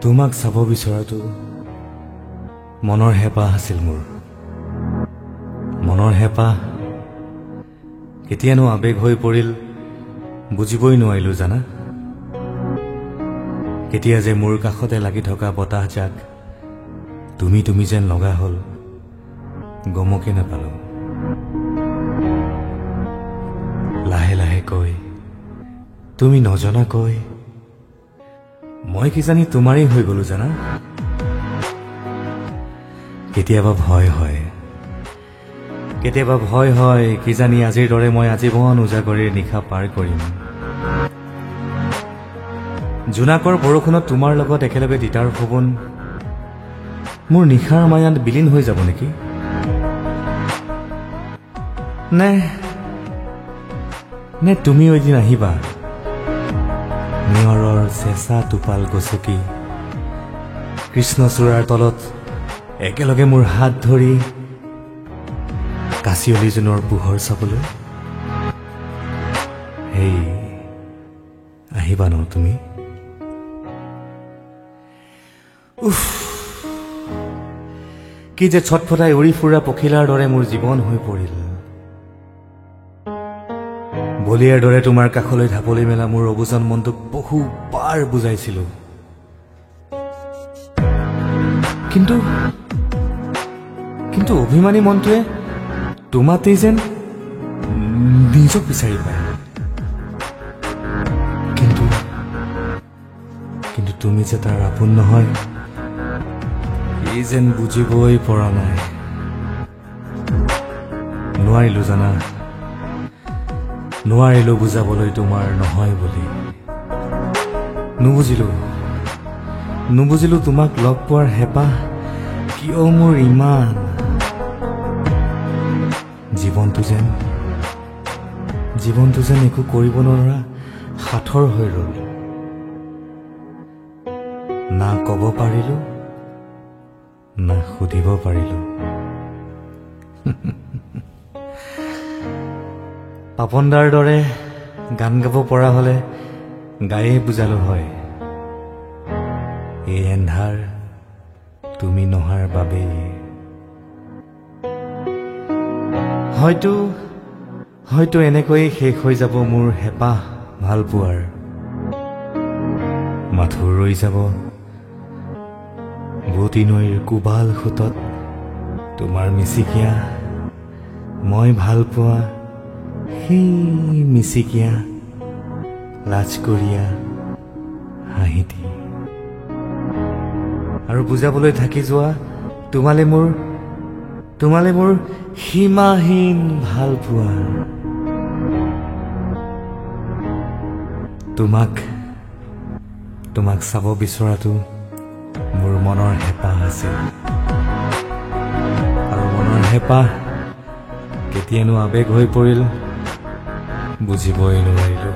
তোমাক চাব বিচৰাটো মনৰ হেঁপাহ আছিল মোৰ। মনৰ হেঁপাহ কেতিয়ানো আৱেগ হৈ পৰিল বুজিবই নোৱাৰিলো জানা। কেতিয়া যে মোৰ কাষতে লাগি থকা বতাহজাক তুমি তুমি যেন লগা হ'ল গমকে নাপালো। লাহে লাহে কৈ তুমি নজনাকৈ মই কিজানি তোমাৰেই হৈ গলো জানা। কেতিয়াবা ভয় হয়, কেতিয়াবা ভয় হয় কিজানি আজিৰ দৰে মই আজীৱন উজাগৰিৰ নিশা পাৰ কৰিম। জোনাকৰ বৰষুণত তোমাৰ লগত একেলগে তিতাৰ সপোন মোৰ নিশাৰ মায়াত বিলীন হৈ যাব নেকি? নে তুমিও এদিন আহিবা নিয়ৰৰ চেঁচা টোপাল গছকি কৃষ্ণচূড়াৰ তলত একেলগে মোৰ হাত ধৰি কাঁচিয়লি জোনৰ পোহৰ চাবলৈ? হেই আহিবা ন তুমি? উফ, কি যে ছটফটাই উৰি ফুৰা পখিলাৰ দৰে মোৰ জীৱন হৈ পৰিল। বলিয়াৰ দৰে তোমাৰ কাষলৈ ঢাপলি মেলা মোৰ অবুজন মনটোক বহুবাৰ বুজাইছিলো, কিন্তু অভিমানী মনটোৱে তোমাতেই যেন নিজক বিচাৰি পায়। কিন্তু তুমি যে তাৰ আপোন নহয় এই যেন বুজিবই পৰা নাই। নোৱাৰিলো জানা, নোৱাৰিলো বুজাবলৈ তোমাৰ নহয় বুলি। নুবুজিলো তোমাক লগ পোৱাৰ হেঁপাহ কিয় মোৰ ইমান। জীৱনটো যেন একো কৰিব নোৱাৰা সাঁথৰ হৈ ৰল। না কব পাৰিলো না সুধিব পাৰিলো। পাপনদাৰ দৰে গান গাব পৰা হলে গায়ে বুজালো হয়, এই এন্ধাৰ তুমি নহাৰ বাবেই। হয়তো এনেকৈয়ে শেষ হৈ যাব মোৰ হেঁপাহ ভাল পোৱাৰ। মাথো ৰৈ যাব বুৱতী নৈৰ কোবাল সোঁতত তোমাৰ মিচিকিয়া মই ভাল পোৱা সেই মিচিকিয়া লাজকৰীয়া হাঁহিটি। আৰু বুজাবলৈ থাকি যোৱা তোমালে মোৰ সীমাহীন ভাল পোৱা। তোমাক চাব বিচৰাটো মোৰ মনৰ হেঁপাহ আছিল, আৰু মনৰ হেঁপাহ কেতিয়ানো আৱেগ হৈ পৰিল বুজিবই নোৱাৰিলো।